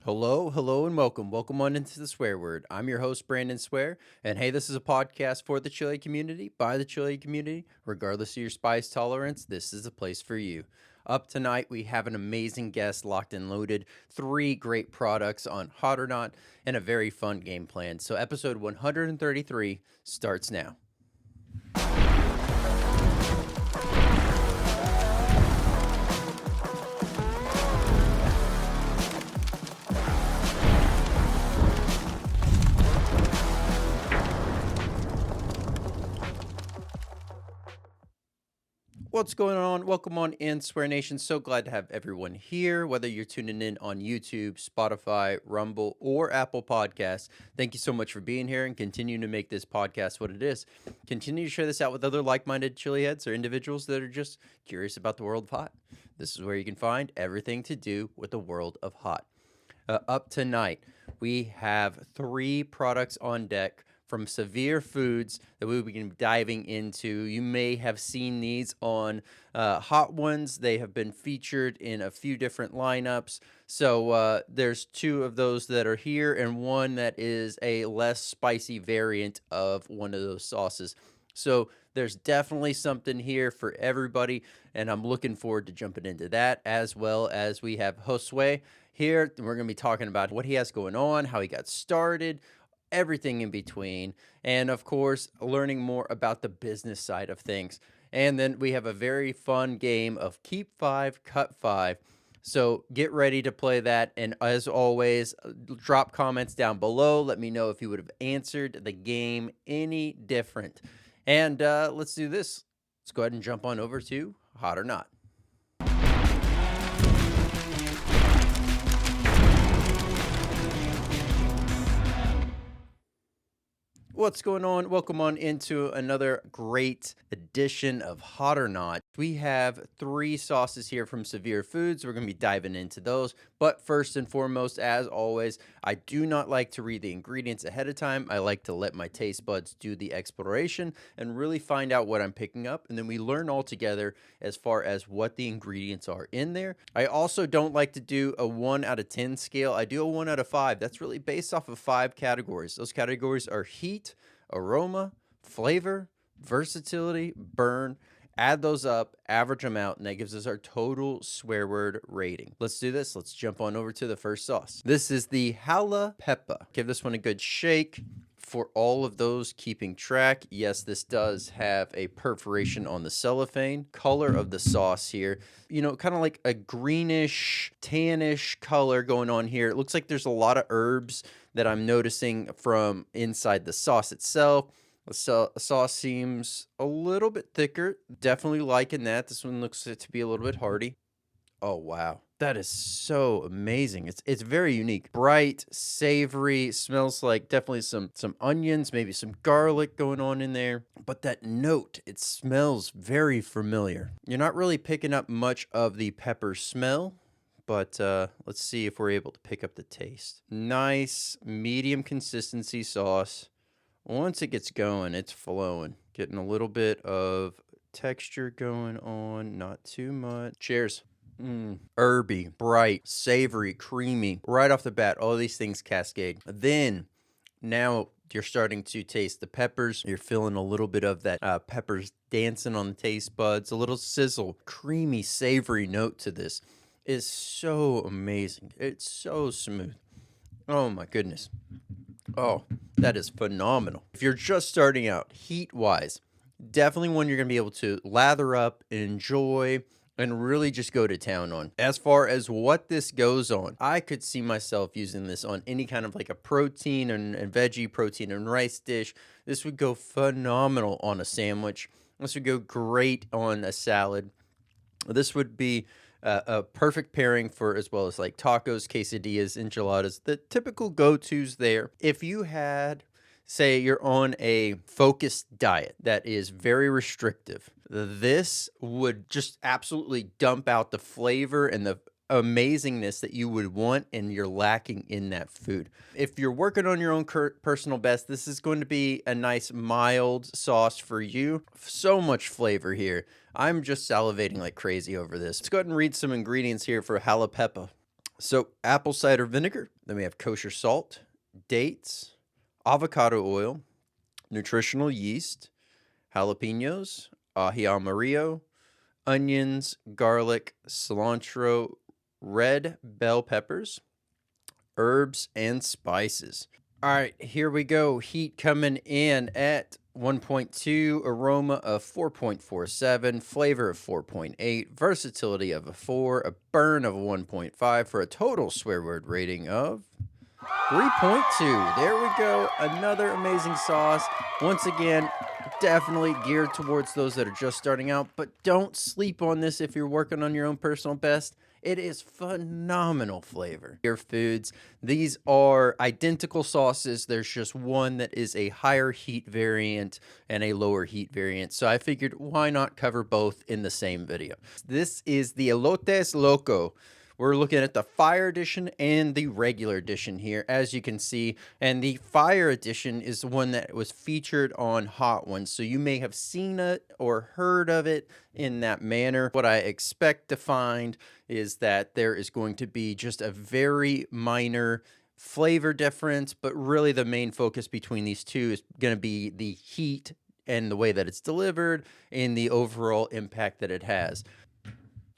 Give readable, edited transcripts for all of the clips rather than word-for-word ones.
Hello, hello, and welcome. Welcome on into the swear word. I'm your host, Brandon Swear. And hey, this is a podcast for the chili community, by the chili community. Regardless of your spice tolerance, this is a place for you. Up tonight, we have an amazing guest locked and loaded, 3 great products on Hot or Not, and a very fun game plan. So, episode 133 starts now. What's going on? Welcome on in, Swear Nation. So glad to have everyone here, whether you're tuning in on YouTube, Spotify, Rumble, or Apple Podcasts. Thank you so much for being here and continuing to make this podcast what it is. Continue to share this out with other like-minded chili heads or individuals that are just curious about the world of hot. This is where you can find everything to do with the world of hot. Up tonight, we have 3 products on deck from Savir Foods that we'll be diving into. You may have seen these on Hot Ones. They have been featured in a few different lineups. So there's 2 of those that are here and one that is a less spicy variant of one of those sauces. So there's definitely something here for everybody, and I'm looking forward to jumping into that, as well as we have Josue here. We're going to be talking about what he has going on, how he got started, everything in between, and of course, learning more about the business side of things. And then we have a very fun game of Keep 5, Cut 5. So get ready to play that. And as always, drop comments down below. Let me know if you would have answered the game any different. And let's do this. Let's go ahead and jump on over to Hot or Not. What's going on? Welcome on into another great edition of Hot or Not. We have 3 sauces here from Savir Foods. We're going to be diving into those. But first and foremost, as always, I do not like to read the ingredients ahead of time. I like to let my taste buds do the exploration and really find out what I'm picking up. And then we learn all together as far as what the ingredients are in there. I also don't like to do a 1 out of 10 scale. I do a 1 out of 5. That's really based off of 5 categories. Those categories are heat, aroma, flavor, versatility, burn. Add those up, average them out, and that gives us our total swear word rating. Let's do this. Let's jump on over to the first sauce. This is the jalapeno. Give this one a good shake. For all of those keeping track, yes, this does have a perforation on the cellophane. Color of the sauce here, you know, kind of like a greenish, tannish color going on here. It looks like there's a lot of herbs that I'm noticing from inside the sauce itself. The sauce seems a little bit thicker. Definitely liking that. This one looks to be a little bit hearty. Oh, wow. That is so amazing. It's very unique. Bright, savory, smells like definitely some onions, maybe some garlic going on in there. But that note, it smells very familiar. You're not really picking up much of the pepper smell, but let's see if we're able to pick up the taste. Nice, medium consistency sauce. Once it gets going, it's flowing. Getting a little bit of texture going on, not too much. Cheers. Herby, bright, savory, creamy. Right off the bat, all these things cascade. Then, now you're starting to taste the peppers. You're feeling a little bit of that peppers dancing on the taste buds. A little sizzle, creamy, savory note to this is so amazing. It's so smooth. Oh my goodness. Oh, that is phenomenal. If you're just starting out, heat-wise, definitely one you're going to be able to lather up, enjoy, and really just go to town on. As far as what this goes on, I could see myself using this on any kind of like a protein and veggie, protein and rice dish. This would go phenomenal on a sandwich. This would go great on a salad. This would be a perfect pairing for as well as like tacos, quesadillas, enchiladas, the typical go-tos there. If you had, say you're on a focused diet that is very restrictive, this would just absolutely dump out the flavor and the amazingness that you would want and you're lacking in that food. If you're working on your own personal best, this is going to be a nice mild sauce for you. So much flavor here. I'm just salivating like crazy over this. Let's go ahead and read some ingredients here for jalapeno. So apple cider vinegar, then we have kosher salt, dates, avocado oil, nutritional yeast, jalapenos, ají amarillo, onions, garlic, cilantro, red bell peppers, herbs, and spices. All right, here we go. Heat coming in at 1.2, aroma of 4.47, flavor of 4.8, versatility of a 4, a burn of a 1.5 for a total swear word rating of 3.2. There we go. Another amazing sauce. Once again, definitely geared towards those that are just starting out, but don't sleep on this if you're working on your own personal best. It is phenomenal flavor. Savir Foods. These are identical sauces. There's just one that is a higher heat variant and a lower heat variant. So I figured why not cover both in the same video. This is the Elotes Loco. We're looking at the Fire Edition and the regular edition here, as you can see. And the Fire Edition is the one that was featured on Hot Ones. So you may have seen it or heard of it in that manner. What I expect to find is that there is going to be just a very minor flavor difference, but really the main focus between these two is going to be the heat and the way that it's delivered and the overall impact that it has.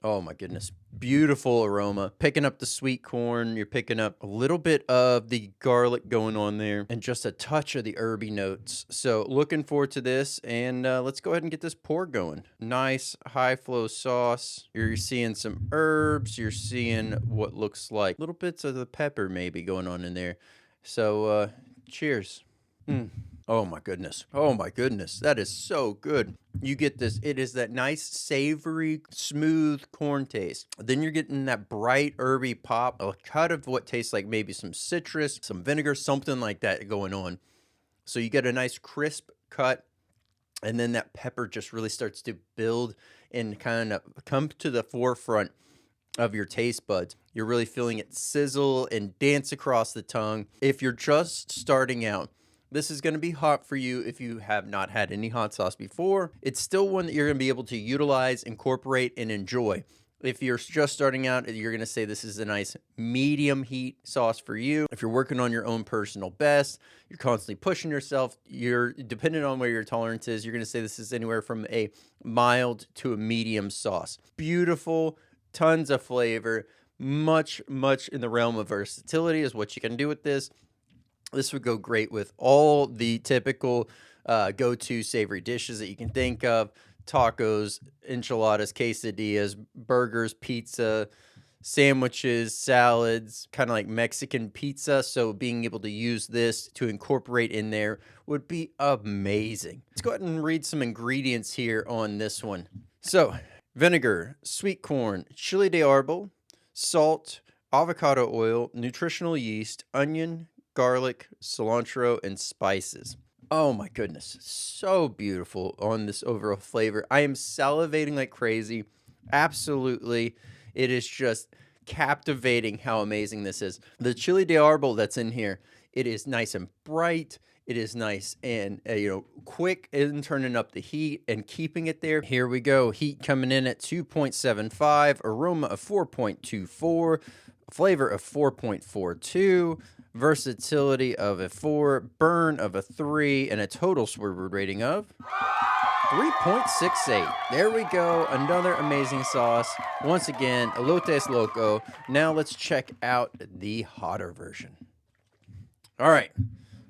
Oh my goodness. Beautiful aroma. Picking up the sweet corn. You're picking up a little bit of the garlic going on there and just a touch of the herby notes. So looking forward to this, and let's go ahead and get this pour going. Nice high flow sauce. You're seeing some herbs. You're seeing what looks like little bits of the pepper maybe going on in there. So cheers. Oh my goodness. Oh my goodness. That is so good. You get this. It is that nice, savory, smooth corn taste. Then you're getting that bright, herby pop, a cut of what tastes like maybe some citrus, some vinegar, something like that going on. So you get a nice crisp cut. And then that pepper just really starts to build and kind of come to the forefront of your taste buds. You're really feeling it sizzle and dance across the tongue. If you're just starting out, this is going to be hot for you if you have not had any hot sauce before. It's still one that you're going to be able to utilize, incorporate, and enjoy. If you're just starting out, you're going to say this is a nice medium heat sauce for you. If you're working on your own personal best, you're constantly pushing yourself, you're dependent on where your tolerance is, you're going to say this is anywhere from a mild to a medium sauce. Beautiful, tons of flavor, much in the realm of versatility is what you can do with this. This would go great with all the typical go-to savory dishes that you can think of. Tacos, enchiladas, quesadillas, burgers, pizza, sandwiches, salads, kind of like Mexican pizza. So being able to use this to incorporate in there would be amazing. Let's go ahead and read some ingredients here on this one. So vinegar, sweet corn, chili de árbol, salt, avocado oil, nutritional yeast, onion, garlic, cilantro, and spices. Oh my goodness. So beautiful on this overall flavor. I am salivating like crazy. Absolutely. It is just captivating how amazing this is. The chili de árbol that's in here, it is nice and bright. It is nice and, quick in turning up the heat and keeping it there. Here we go. Heat coming in at 2.75, aroma of 4.24, flavor of 4.42, versatility of a 4, burn of a 3, and a total swear word rating of 3.68. There we go. Another amazing sauce. Once again, Elotes Loco. Now let's check out the hotter version. All right.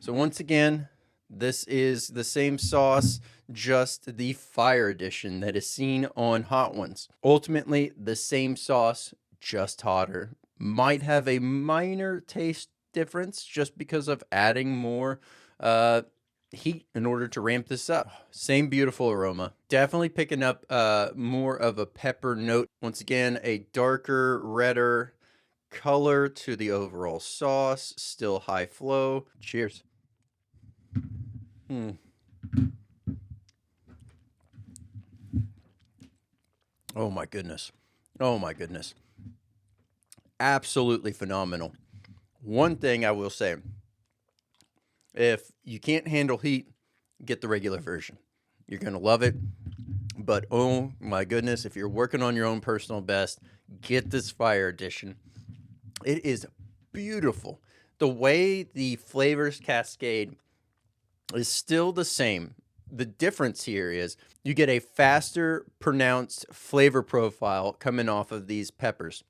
So once again, this is the same sauce, just the Fire Edition that is seen on Hot Ones. Ultimately, the same sauce, just hotter. Might have a minor taste difference just because of adding more heat in order to ramp this up. Same beautiful aroma. Definitely picking up more of a pepper note. Once again, a darker, redder color to the overall sauce. Still high flow. Cheers. Oh my goodness. Oh my goodness. Absolutely phenomenal. One thing I will say, if you can't handle heat, get the regular version. You're going to love it. But oh my goodness, if you're working on your own personal best, get this Fire Edition. It is beautiful. The way the flavors cascade is still the same. The difference here is you get a faster pronounced flavor profile coming off of these peppers.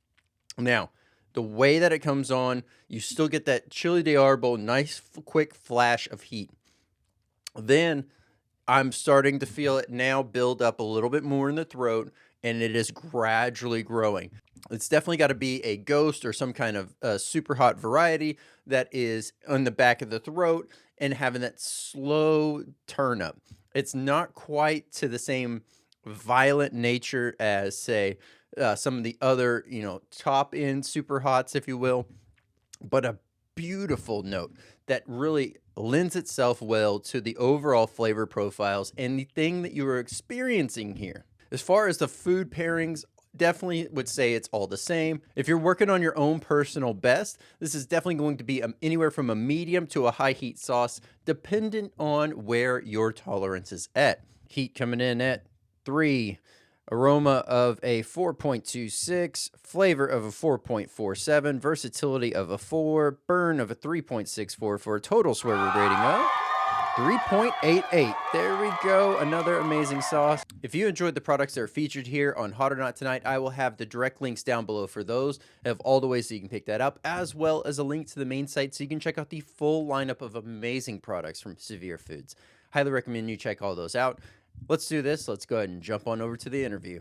Now, the way that it comes on, you still get that chili de arbol, nice quick flash of heat. Then I'm starting to feel it now build up a little bit more in the throat, and it is gradually growing. It's definitely got to be a ghost or some kind of super hot variety that is on the back of the throat and having that slow turn up. It's not quite to the same violent nature as, say, some of the other, top end super hots, if you will, but a beautiful note that really lends itself well to the overall flavor profiles and the thing that you are experiencing here. As far as the food pairings, definitely would say it's all the same. If you're working on your own personal best, this is definitely going to be anywhere from a medium to a high heat sauce, dependent on where your tolerance is at. Heat coming in at 3, aroma of a 4.26, flavor of a 4.47, versatility of a 4, burn of a 3.64 for a total swerve rating of 3.88. There we go. Another amazing sauce. If you enjoyed the products that are featured here on Hot or Not tonight, I will have the direct links down below for those. I have all the ways that you can pick that up, as well as a link to the main site so you can check out the full lineup of amazing products from Savir Foods. Highly recommend you check all those out. Let's do this. Let's go ahead and jump on over to the interview.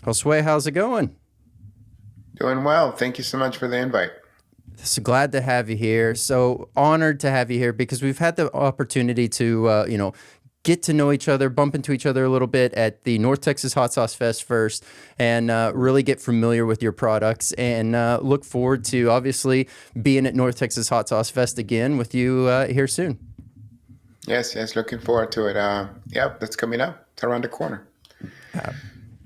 Josue, how's it going? Doing well. Thank you so much for the invite. So glad to have you here. So honored to have you here because we've had the opportunity to, get to know each other, bump into each other a little bit at the North Texas Hot Sauce Fest first, and really get familiar with your products. And look forward to obviously being at North Texas Hot Sauce Fest again with you here soon. Yes, looking forward to it. That's coming up. It's around the corner.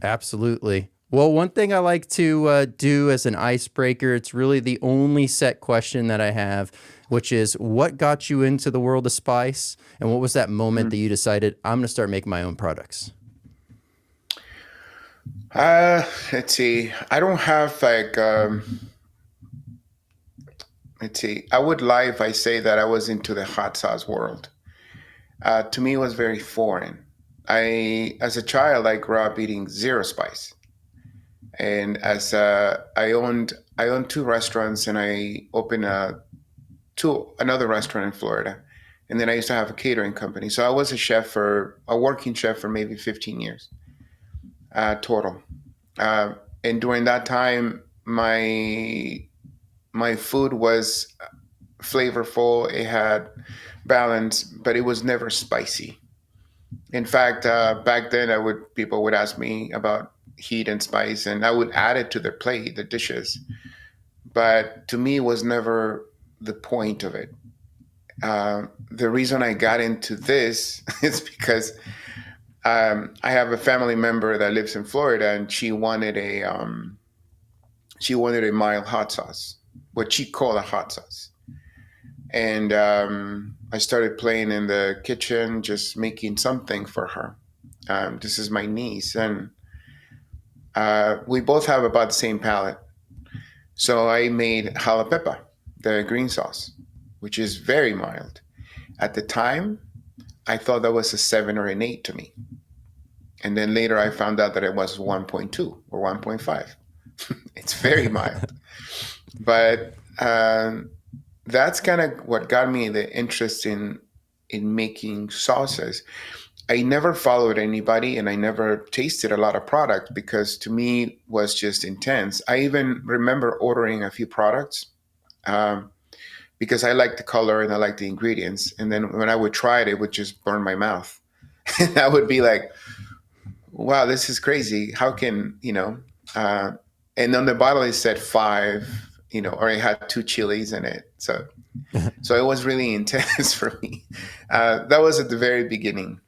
Absolutely. Well, one thing I like to do as an icebreaker, it's really the only set question that I have, which is what got you into the world of spice? And what was that moment that you decided, I'm going to start making my own products? Let's see. I don't have let's see. I would lie if I say that I was into the hot sauce world. To me, it was very foreign. As a child, I grew up eating zero spice. And I owned two restaurants, and I opened another restaurant in Florida, and then I used to have a catering company. So I was a working chef for maybe 15 years total. And during that time, my food was flavorful. It had balance, but it was never spicy. In fact, back then, people would ask me about heat and spice, and I would add it to their plate, the dishes. But to me, it was never the point of it. The reason I got into this is because I have a family member that lives in Florida, and she wanted a mild hot sauce, what she called a hot sauce. And I started playing in the kitchen, just making something for her. This is my niece, and we both have about the same palate. So I made jalapeno, the green sauce, which is very mild. At the time, I thought that was a 7 or an 8 to me. And then later I found out that it was 1.2 or 1.5. It's very mild. But that's kind of what got me the interest in making sauces. I never followed anybody, and I never tasted a lot of product because to me it was just intense. I even remember ordering a few products because I like the color and I like the ingredients. And then when I would try it, it would just burn my mouth. And I would be like, wow, this is crazy. How can, and on the bottle it said 5, or it had 2 chilies in it. So it was really intense for me. That was at the very beginning.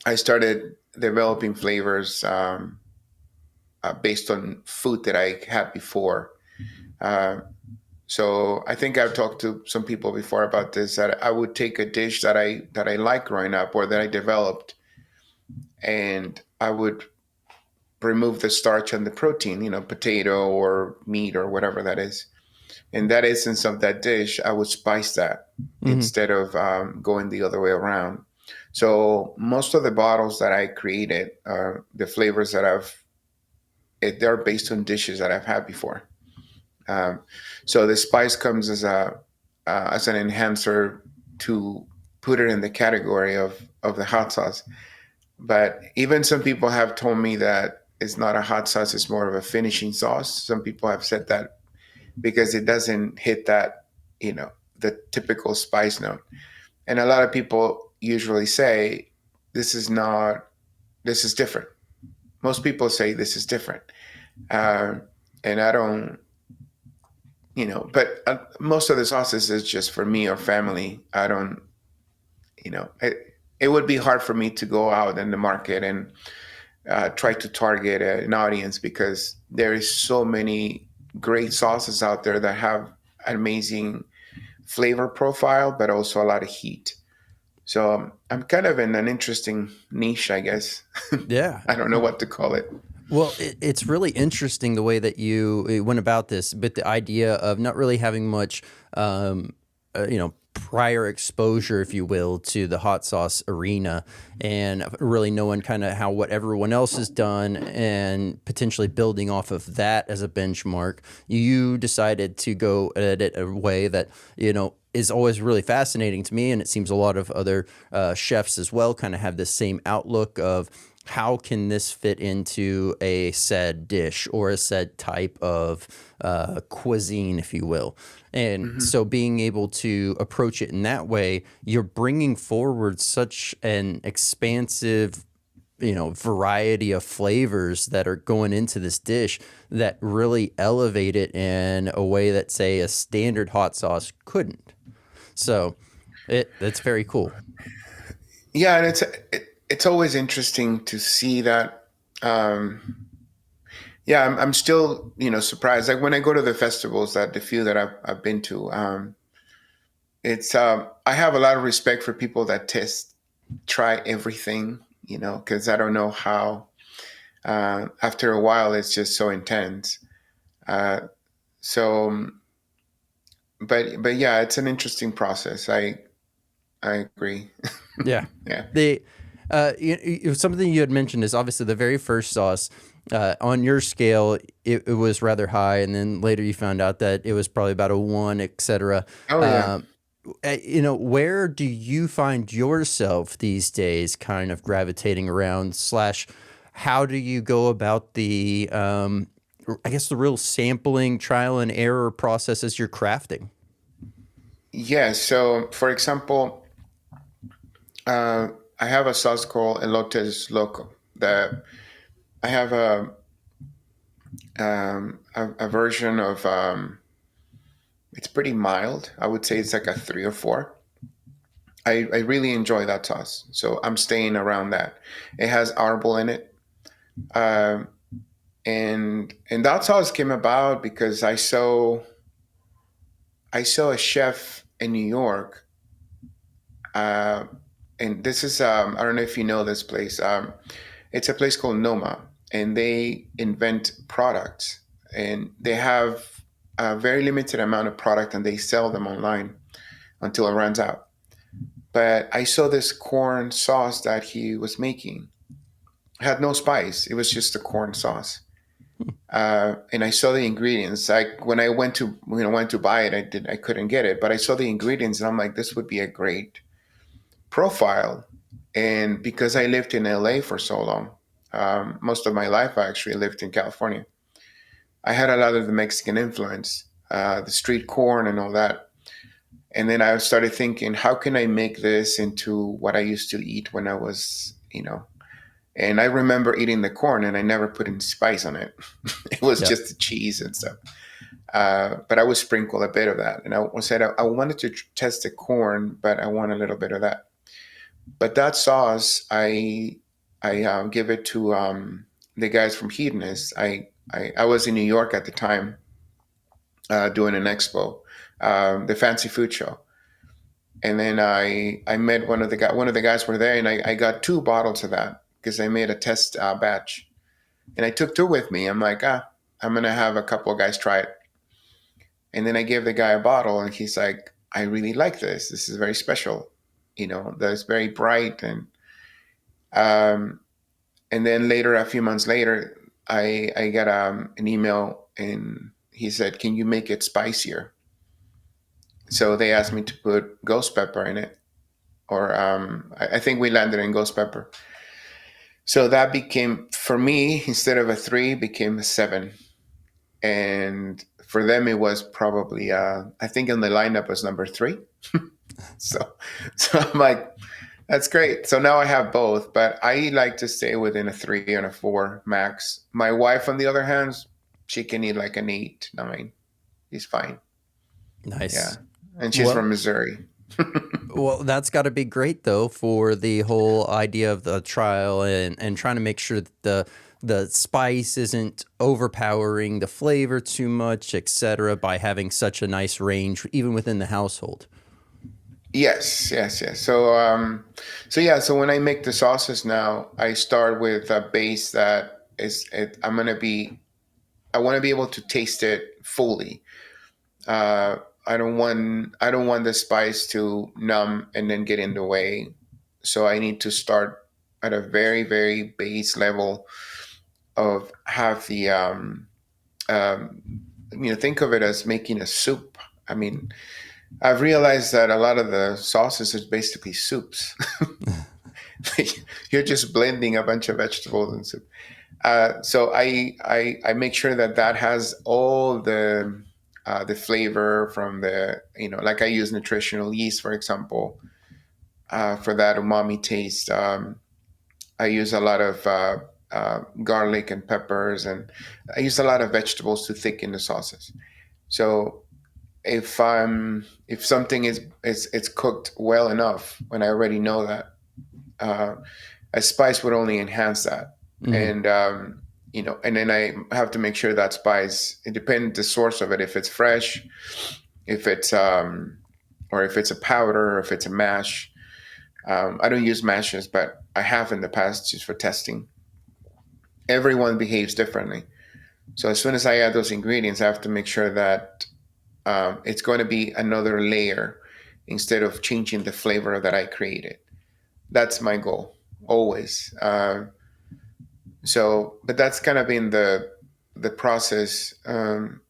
I started developing flavors based on food that I had before. So I think I've talked to some people before about this, that I would take a dish that I liked growing up or that I developed, and I would remove the starch and the protein, potato or meat or whatever that is. In that essence of that dish, I would spice that Hmm. instead of going the other way around. So most of the bottles that I created, the flavors that they're based on dishes that I've had before. Um, so the spice comes as an enhancer to put it in the category of the hot sauce. But even some people have told me that it's not a hot sauce; it's more of a finishing sauce. Some people have said that because it doesn't hit that, the typical spice note. And a lot of people usually say, this is not, this is different. Most people say this is different. Uh, and I don't, but most of the sauces is just for me or family. I don't, it would be hard for me to go out in the market and try to target an audience because there is so many great sauces out there that have amazing flavor profile, but also a lot of heat. So I'm kind of in an interesting niche, I guess. Yeah. I don't know what to call it. Well, it's really interesting the way that you went about this, but the idea of not really having much, prior exposure, if you will, to the hot sauce arena, and really knowing kind of how what everyone else has done, and potentially building off of that as a benchmark. You decided to go at it a way that is always really fascinating to me, and it seems a lot of other chefs as well kind of have this same outlook of how can this fit into a said dish or a said type of cuisine, if you will. And Hmm. so being able to approach it in that way, you're bringing forward such an expansive variety of flavors that are going into this dish that really elevate it in a way that, say, a standard hot sauce couldn't. So that's very cool. Yeah, and it's always interesting to see that. Um, yeah, I'm still surprised. Like when I go to the festivals, that the few that I've been to, it's I have a lot of respect for people that try everything, because I don't know how. After a while, it's just so intense. Uh, so, but yeah, it's an interesting process. I agree. Yeah. Yeah. The something you had mentioned is obviously the very first sauce. On your scale, it was rather high, and then later you found out that it was probably about a one, etc. Oh yeah. Um, where do you find yourself these days, kind of gravitating around? Slash, how do you go about the, I guess, the real sampling, trial and error process as you're crafting? Yeah. So, for example, uh, I have a sauce called Elotes Loco. That I have a version of. It's pretty mild. I would say it's like a 3 or 4. I really enjoy that sauce, so I'm staying around that. It has arbol in it, um, and that sauce came about because I saw a chef in New York, uh, and this is I don't know if you know this place. It's a place called Noma, and they invent products, and they have a very limited amount of product, and they sell them online until it runs out. But I saw this corn sauce that he was making. It had no spice. It was just a corn sauce. And I saw the ingredients. Like when I went to buy it, I couldn't get it, but I saw the ingredients and I'm like, this would be a great profile. And because I lived in LA for so long, most of my life I actually lived in California. I had a lot of the Mexican influence, the street corn and all that. And then I started thinking, how can I make this into what I used to eat when I was. And I remember eating the corn, and I never put any spice on it. It was Yeah. just the cheese and stuff. But I would sprinkle a bit of that. And I said I wanted to test the corn, but I want a little bit of that. But that sauce, I give it to the guys from Hedonist. I was in New York at the time, doing an expo, the fancy food show, and then I met one of the guys were there, and I got 2 bottles of that. because I made a test batch, and I took two with me. I'm like, I'm gonna have a couple of guys try it, and then I gave the guy a bottle, and he's like, I really like this. This is very special. That's very bright, um, and then later, a few months later, I got an email, and he said, "Can you make it spicier?" So they asked me to put ghost pepper in it, or I think we landed in ghost pepper. So that became, for me, instead of a three, became a seven. And for them, it was probably, I think in the lineup was number three. So, so I'm like, that's great. So now I have both, but I like to stay within a three and a four max. My wife, on the other hand, she can eat like an eight, nine. He's fine. Yeah. Nice. And she's Well, from Missouri. well, that's got to be great though for the whole idea of the trial and trying to make sure that the spice isn't overpowering the flavor too much, etc. By having such a nice range even within the household. Yes, yes, yes. So when I make the sauces now, I start with a base that I want to be able to taste it fully. Uh, I don't want the spice to numb and then get in the way. So I need to start at a very, very base level of have the um, think of it as making a soup. I mean, I've realized that a lot of the sauces is basically soups. You're just blending a bunch of vegetables and soup. So I make sure that that has all the flavor from like I use nutritional yeast, for example, for that umami taste. I use a lot of garlic and peppers, and I use a lot of vegetables to thicken the sauces. So if something is it's cooked well enough, when I already know that, uh, a spice would only enhance that. Hmm. And and then I have to make sure that spice, it depends the source of it, if it's fresh, if it's or if it's a powder, or if it's a mash. I don't use mashes, but I have in the past just for testing. Everyone behaves differently, so as soon as I add those ingredients, I have to make sure that it's going to be another layer instead of changing the flavor that I created. That's my goal always. But that's kind of been the process. And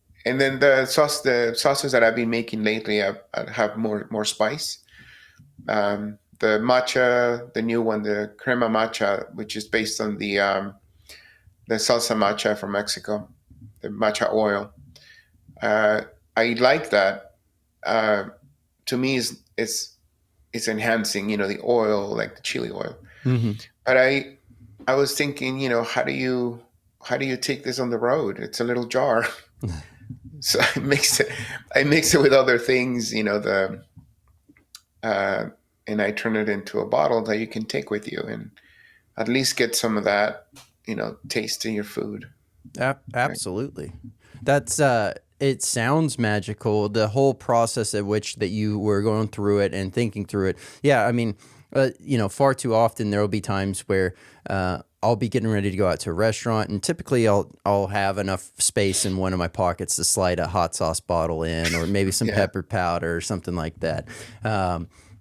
then the sauces that I've been making lately have more spice. The matcha, the new one, the crema matcha, which is based on the salsa matcha from Mexico, the matcha oil. Uh, I like that. Uh, to me, it's enhancing, the oil, like the chili oil. Hmm. But I was thinking, how do you take this on the road? It's a little jar. So I mix it with other things, uh, and I turn it into a bottle that you can take with you and at least get some of that, taste in your food. Right? Absolutely. That's it sounds magical. The whole process at which that you were going through it and thinking through it. Yeah, I mean, far too often there will be times where I'll be getting ready to go out to a restaurant, and typically I'll have enough space in one of my pockets to slide a hot sauce bottle in, or maybe some Yeah. pepper powder or something like that.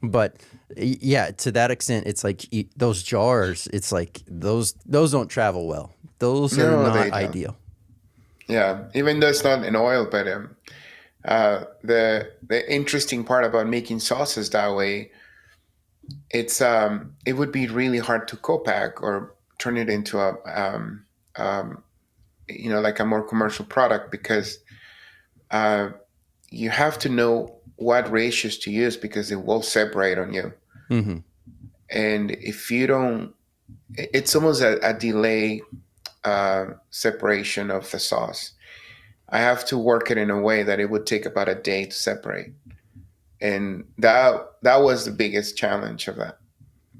But yeah, to that extent, it's like those jars. It's like those don't travel well. Those are No, not they don't. ideal. Yeah. Even though it's not an oil, but the interesting part about making sauces that way, it would be really hard to co-pack or turn it into um, like a more commercial product, because uh, you have to know what ratios to use because it will separate on you. Hmm. And if you don't, it's almost a delay separation of the sauce. I have to work it in a way that it would take about a day to separate. And that was the biggest challenge of that.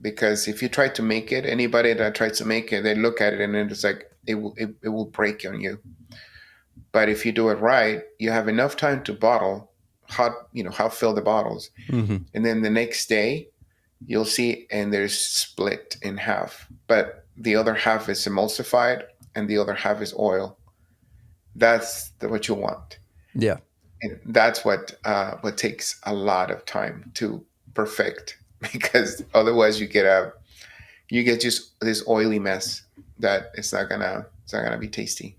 Because if you try to make it, anybody that tries to make it, they look at it and it's like it will break on you. But if you do it right, you have enough time to bottle, hot fill the bottles, Hmm. and then the next day you'll see, and there's split in half. But the other half is emulsified, and the other half is oil. What you want, Yeah. and that's what takes a lot of time to perfect, because otherwise you get just this oily mess that it's not gonna be tasty.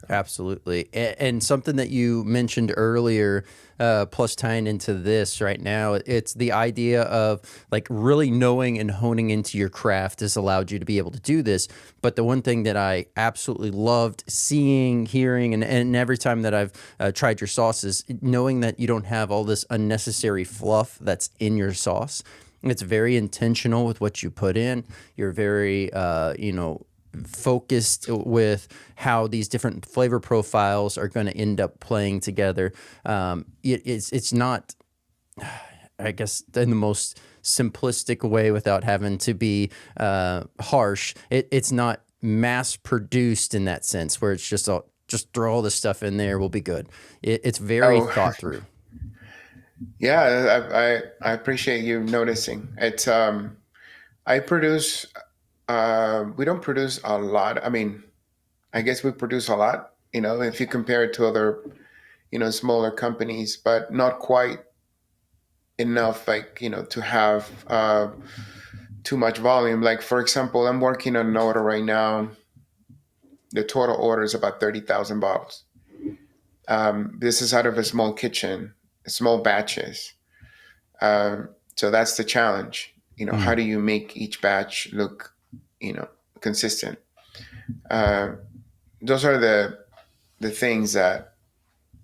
Absolutely. And something that you mentioned earlier, plus tying into this right now, it's the idea of like really knowing and honing into your craft has allowed you to be able to do this. But the one thing that I absolutely loved seeing, hearing, and every time that I've tried your sauces, knowing that you don't have all this unnecessary fluff that's in your sauce. It's very intentional with what you put in. You're very, focused with how these different flavor profiles are going to end up playing together. It's not, I guess, in the most simplistic way without having to be harsh. It's not mass produced in that sense where it's just throw all this stuff in there, we'll be good. It's very Oh, thought through. yeah, I appreciate you noticing. It's I produce. We don't produce a lot. I mean, I guess we produce a lot. If you compare it to other smaller companies, but not quite enough, like to have too much volume. Like, for example, I'm working on an order right now. The total order is about 30,000 bottles. This is out of a small kitchen, small batches. So that's the challenge. How Mm. do you make each batch look, you know, consistent? Uh, those are the things that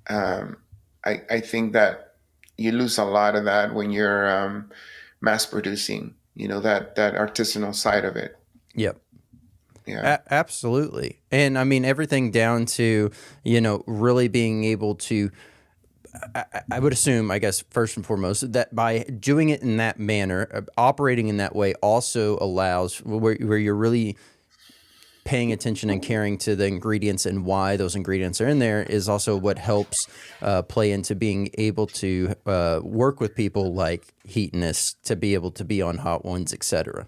I think that you lose a lot of that when you're mass producing. That artisanal side of it. Yep. Yeah. Absolutely. And I mean, everything down to, really being able to, I would assume, I guess, first and foremost, that by doing it in that manner, operating in that way also allows where you're really paying attention and caring to the ingredients and why those ingredients are in there is also what helps play into being able to work with people like Heatonist to be able to be on Hot Ones, etc.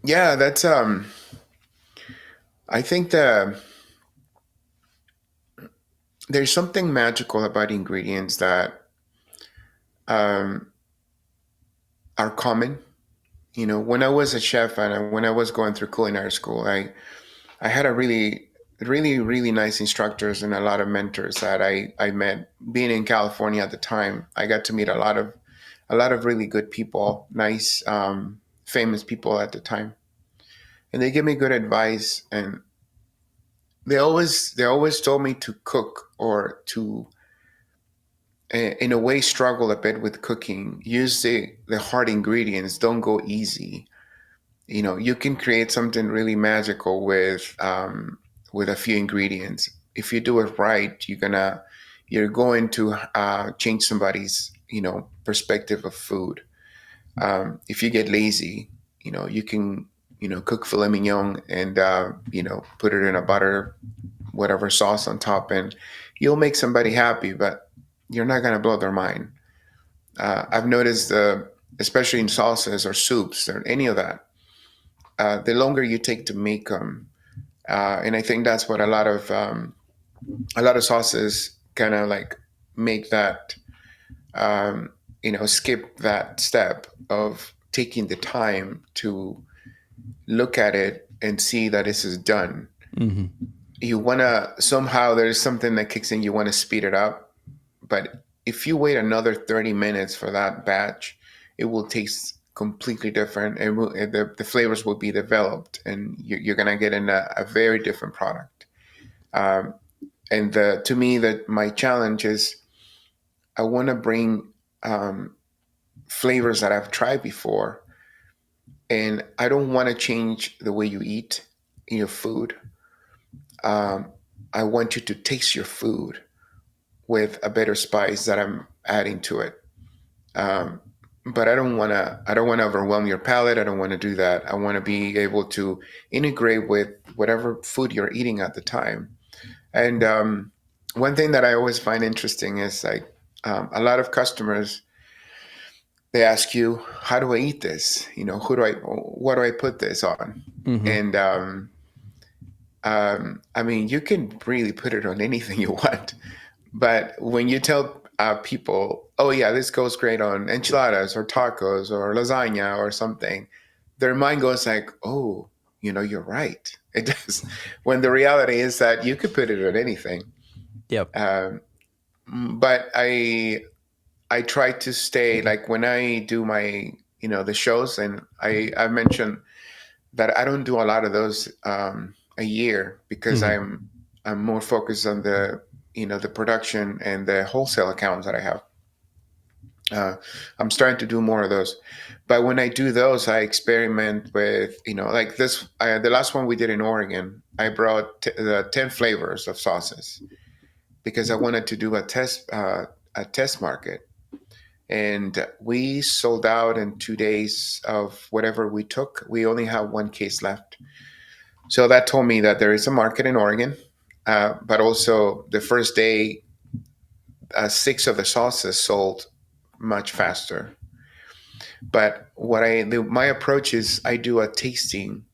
Yeah, that's I think there's something magical about ingredients that um, are common. When I was a chef and when I was going through culinary school, I had a really, really, really nice instructors and a lot of mentors that I met. Being in California at the time, I got to meet a lot of really good people, nice, famous people at the time, and they gave me good advice. And they always told me to cook, or to, in a way, struggle a bit with cooking. Use the hard ingredients. Don't go easy. You can create something really magical with a few ingredients. If you do it right, you're going to change somebody's perspective of food. If you get lazy, you can cook filet mignon and put it in a butter, whatever sauce on top, and you'll make somebody happy, but you're not going to blow their mind. I've noticed, especially in salsas or soups or any of that, the longer you take to make them, and I think that's what a lot of sauces kind of like make that, skip that step of taking the time to look at it and see that this is done. Mm-hmm. You want to, somehow there's something that kicks in, you want to speed it up, but if you wait another 30 minutes for that batch, it will taste completely different, and the flavors will be developed, and you're going to get in a very different product. um, and to me, that my challenge is, I want to bring flavors that I've tried before, and I don't want to change the way you eat your food. um, I want you to taste your food with a better spice that I'm adding to it. Um, but I don't want to overwhelm your palate. I don't want to do that. I want to be able to integrate with whatever food you're eating at the time. And one thing that I always find interesting is, like, a lot of customers, they ask you, how do I eat this? What do I put this on? Mm-hmm. And I mean, you can really put it on anything you want. But when you tell people, oh, yeah, this goes great on enchiladas or tacos or lasagna or something, their mind goes like, oh, you're right. It does. When the reality is that you could put it on anything. Yep. Um, but I try to stay like when I do my the shows, and I mentioned that I don't do a lot of those a year because Mm-hmm. I'm more focused on the production and the wholesale accounts that I have. I'm starting to do more of those, but when I do those, I experiment with like this. The last one we did in Oregon, I brought the 10 flavors of sauces because I wanted to do a test market, and we sold out in 2 days of whatever we took. We only have one case left. So that told me that there is a market in Oregon, but also the first day, 6 of the sauces sold much faster. But my approach is I do a tasting,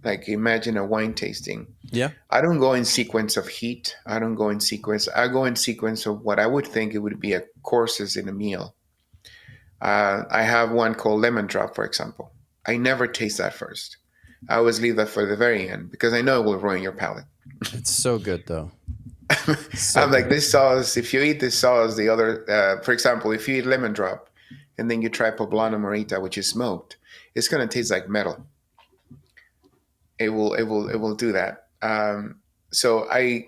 like imagine a wine tasting. Yeah. I don't go in sequence of heat. I don't go in sequence. I go in sequence of what I would think it would be a courses in a meal. I have one called lemon drop, for example. I never taste that first. I always leave that for the very end because I know it will ruin your palate. It's so good though. So I'm like, good. this sauce, if you eat this sauce, for example, if you eat lemon drop and then you try poblano morita, which is smoked, it's going to taste like metal. It will do that. So I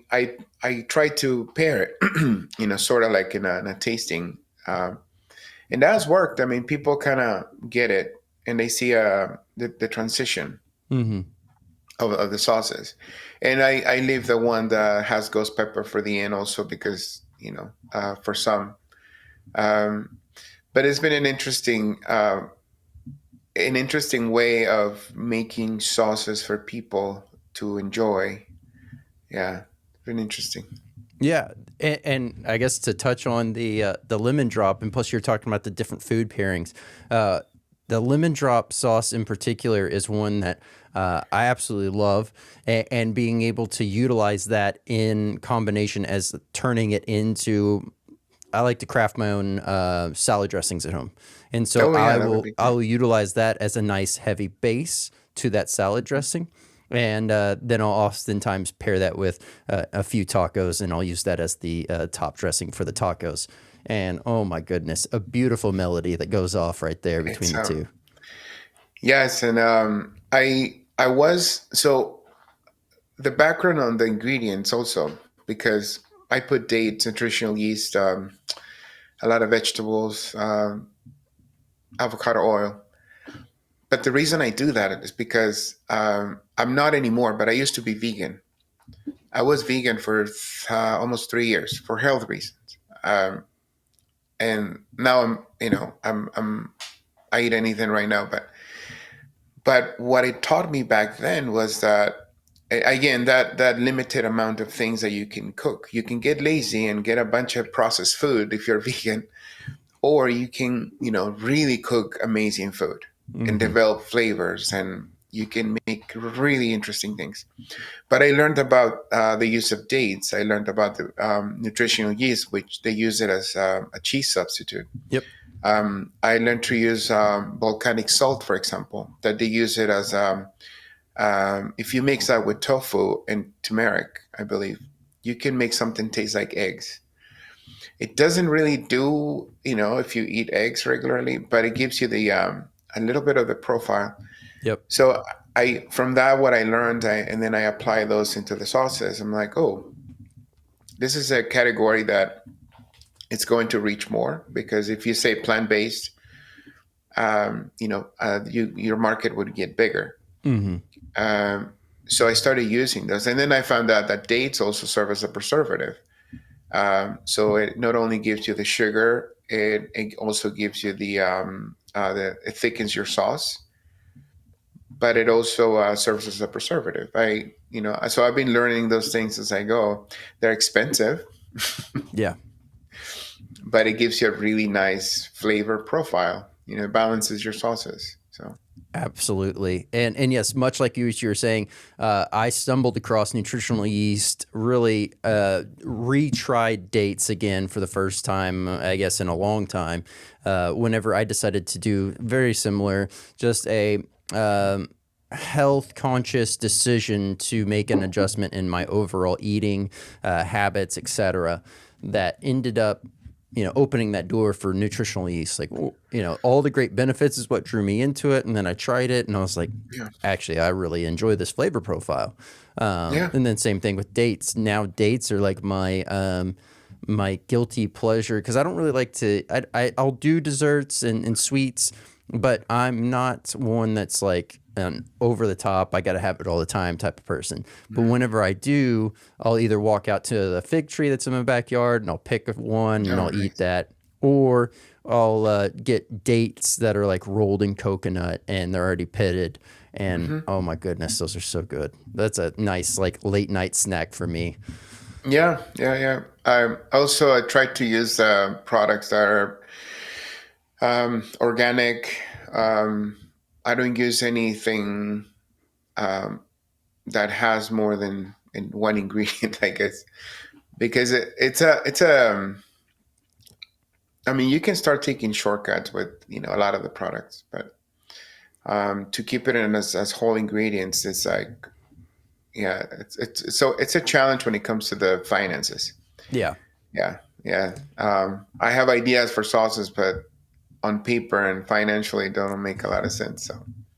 try to pair it, sort of like in a tasting, and that's worked. I mean, people kind of get it and they see the transition Mm-hmm. of the sauces. And I leave the one that has ghost pepper for the end also because, for some. Um, but it's been an interesting way of making sauces for people to enjoy. Yeah, it's been interesting. Yeah, and I guess to touch on the lemon drop, and plus you're talking about the different food pairings. Uh, the lemon drop sauce in particular is one that I absolutely love, and being able to utilize that in combination as turning it into. I like to craft my own salad dressings at home, and so Oh yeah, that would be I great. will utilize that as a nice heavy base to that salad dressing, and then I'll oftentimes pair that with a few tacos, and I'll use that as the top dressing for the tacos. And oh my goodness, a beautiful melody that goes off right there between It's the two. yes, and I was so the background on the ingredients also because I put dates, nutritional yeast, a lot of vegetables, avocado oil. But the reason I do that is because I'm not anymore, but I used to be vegan. I was vegan for almost 3 years for health reasons, and now I eat anything right now. But what it taught me back then was that again that limited amount of things that you can cook. You can get lazy and get a bunch of processed food if you're vegan, or you can really cook amazing food and Hmm. develop flavors, and you can make really interesting things. But I learned about the use of dates. I learned about the nutritional yeast, which they use it as a cheese substitute. Yep. I learned to use volcanic salt, for example, that they use it as if you mix that with tofu and turmeric, I believe, you can make something taste like eggs. It doesn't really do, if you eat eggs regularly, but it gives you the a little bit of the profile. Yep. So from that, what I learned, and then I apply those into the sauces. I'm like, oh, this is a category that it's going to reach more because if you say plant based, your market would get bigger. Hmm. Um, so I started using those, and then I found out that dates also serve as a preservative. So it not only gives you the sugar, it also gives you it thickens your sauce, but it also serves as a preservative. So I've been learning those things as I go. They're expensive, Yeah. but it gives you a really nice flavor profile. it balances your sauces. So Absolutely. And yes, much like you were saying, I stumbled across nutritional yeast, really retried dates again for the first time, I guess, in a long time, whenever I decided to do very similar, just a health conscious decision to make an adjustment in my overall eating habits, etc., that ended up opening that door for nutritional yeast. Like, all the great benefits is what drew me into it. And then I tried it and I was like, yeah, actually, I really enjoy this flavor profile. yeah, And then same thing with dates. Now dates are like my guilty pleasure because I don't really like to, I'll do desserts and sweets, but I'm not one that's like an over the top, I got to have it all the time type of person. But mm, whenever I do, I'll either walk out to the fig tree that's in my backyard and I'll pick one and oh, I'll eat nice. that. Or I'll get dates that are like rolled in coconut and they're already pitted. And Hmm. oh my goodness, those are so good. That's a nice like late night snack for me. Yeah, yeah, yeah. I tried to use products that are organic. Um, I don't use anything um, that has more than in one ingredient, I guess, because I mean, you can start taking shortcuts with a lot of the products, but to keep it in as whole ingredients, it's like yeah, it's a challenge when it comes to the finances. Yeah. Yeah, yeah. I have ideas for sauces, but on paper and financially, they don't make a lot of sense. So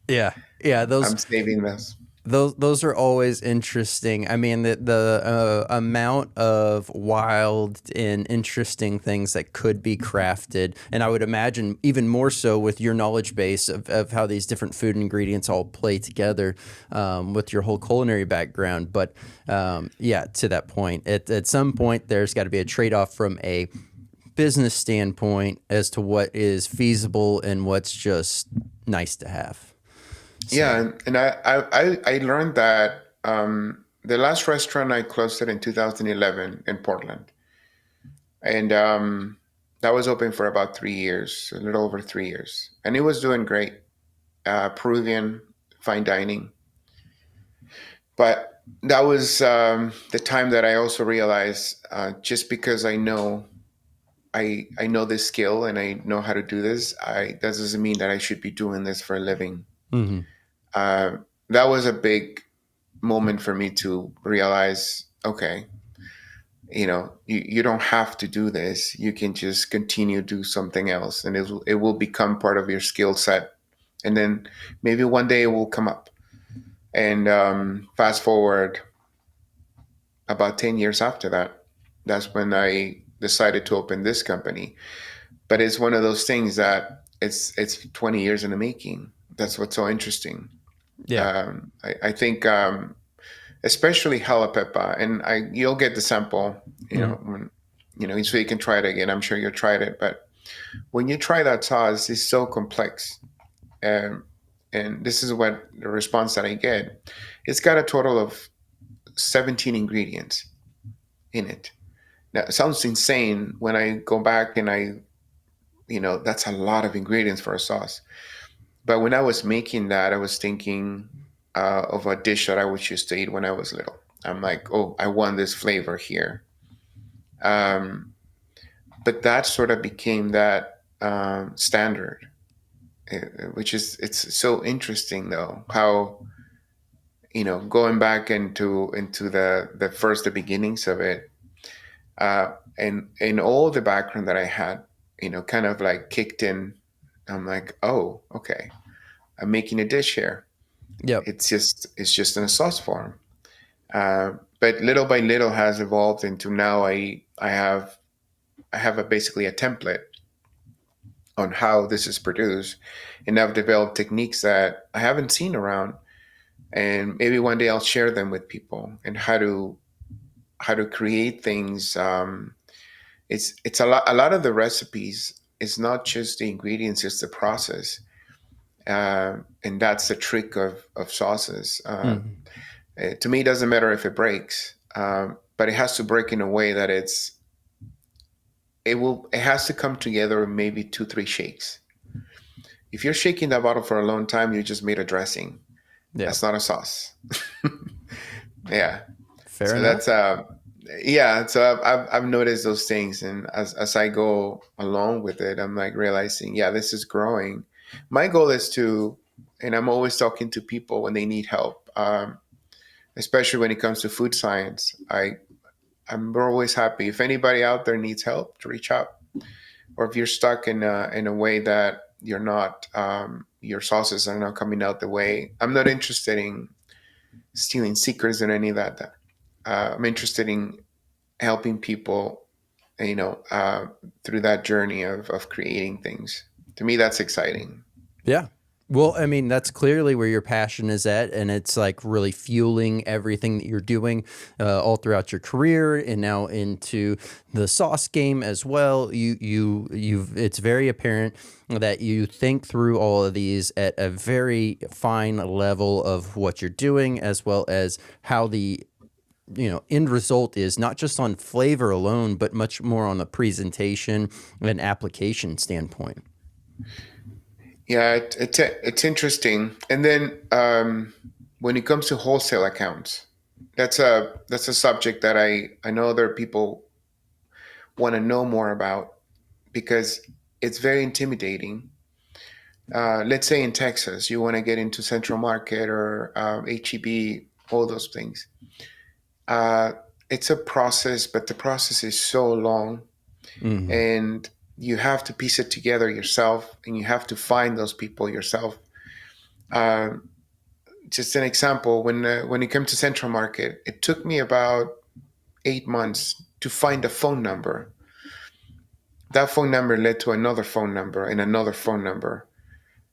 Yeah. Yeah. Those I'm saving this. Those are always interesting. I mean, the amount of wild and interesting things that could be crafted, and I would imagine even more so with your knowledge base of how these different food ingredients all play together with your whole culinary background. But yeah, to that point, at some point, there's got to be a trade off from a business standpoint as to what is feasible and what's just nice to have. Yeah, So, and I learned that the last restaurant I closed it in 2011 in Portland, and that was open for about 3 years, a little over 3 years, and it was doing great. Peruvian fine dining, but that was the time that I also realized just because I know this skill and I know how to do this, I that doesn't mean that I should be doing this for a living. mhm. Uh, that was a big moment for me to realize, okay, you don't have to do this. You can just continue to do something else, and it will become part of your skill set. And then maybe one day it will come up. And fast forward about 10 years after that, that's when I decided to open this company. But it's one of those things that it's 20 years in the making. That's what's so interesting. Yeah. I think especially jalapeno, and you'll get the sample, Mhm. when, so you can try it again. I'm sure you'll try it, but when you try that sauce, it's so complex. Um, and this is what the response that I get. It's got a total of 17 ingredients in it. Now, it sounds insane when I go back and that's a lot of ingredients for a sauce. But when I was making that, I was thinking of a dish that I would used to eat when I was little. I'm like, oh, I want this flavor here. Um, but that sort of became that standard, which is it's so interesting though how going back into the beginnings of it, and all the background that I had, kind of like kicked in. I'm like, oh, okay, I'm making a dish here. Yep. It's just in a sauce form. But little by little has evolved into now I have basically a template on how this is produced, and I've developed techniques that I haven't seen around, and maybe one day I'll share them with people and how to create things. It's a lot of the recipes. It's not just the ingredients; it's the process, and that's the trick of sauces. Mhm. To me, it doesn't matter if it breaks, but it has to break in a way that it has to come together in maybe two, three shakes. If you're shaking that bottle for a long time, you just made a dressing. Yeah. That's not a sauce. Yeah. Fair So enough. that's yeah. So I've noticed those things, and as I go along with it, I'm like realizing, yeah, this is growing. My goal is to, and I'm always talking to people when they need help, especially when it comes to food science. I'm always happy if anybody out there needs help to reach out, or if you're stuck in a way that you're not, your sauces are not coming out the way. I'm not interested in stealing secrets or any of that. I'm interested in helping people, through that journey of creating things. To me, that's exciting. Yeah. Well, I mean, that's clearly where your passion is at, and it's like really fueling everything that you're doing all throughout your career, and now into the sauce game as well. You've. It's very apparent that you think through all of these at a very fine level of what you're doing, as well as how the end result is not just on flavor alone, but much more on the presentation and application standpoint. Yeah, it's interesting. And then when it comes to wholesale accounts, that's a subject that I know other people want to know more about because it's very intimidating. Let's say in Texas, you want to get into Central Market or HEB, all those things. Uh, it's a process, but the process is so long, Hmm. and you have to piece it together yourself, and you have to find those people yourself. Um, just an example, when it came to Central Market, it took me about 8 months to find a phone number. That phone number led to another phone number and another phone number,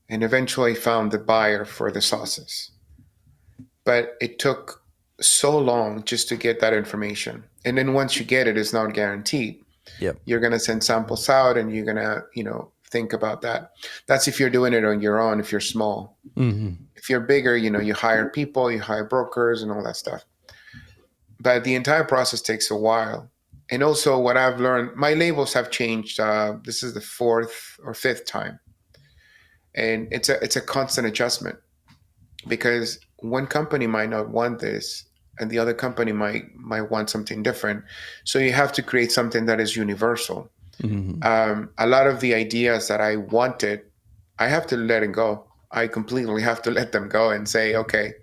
and eventually found the buyer for the sauces. But it took so long just to get that information. And then once you get it, it's not guaranteed. Yep. You're going to send samples out and you're going to, think about that. That's if you're doing it on your own, if you're small. Hmm. If you're bigger, you hire people, you hire brokers and all that stuff. But the entire process takes a while. And also, what I've learned, my labels have changed. This is the fourth or fifth time, and it's a constant adjustment because one company might not want this, and the other company might want something different. So you have to create something that is universal. Hmm. A lot of the ideas that I wanted, I have to let it go. I completely have to let them go and say, okay,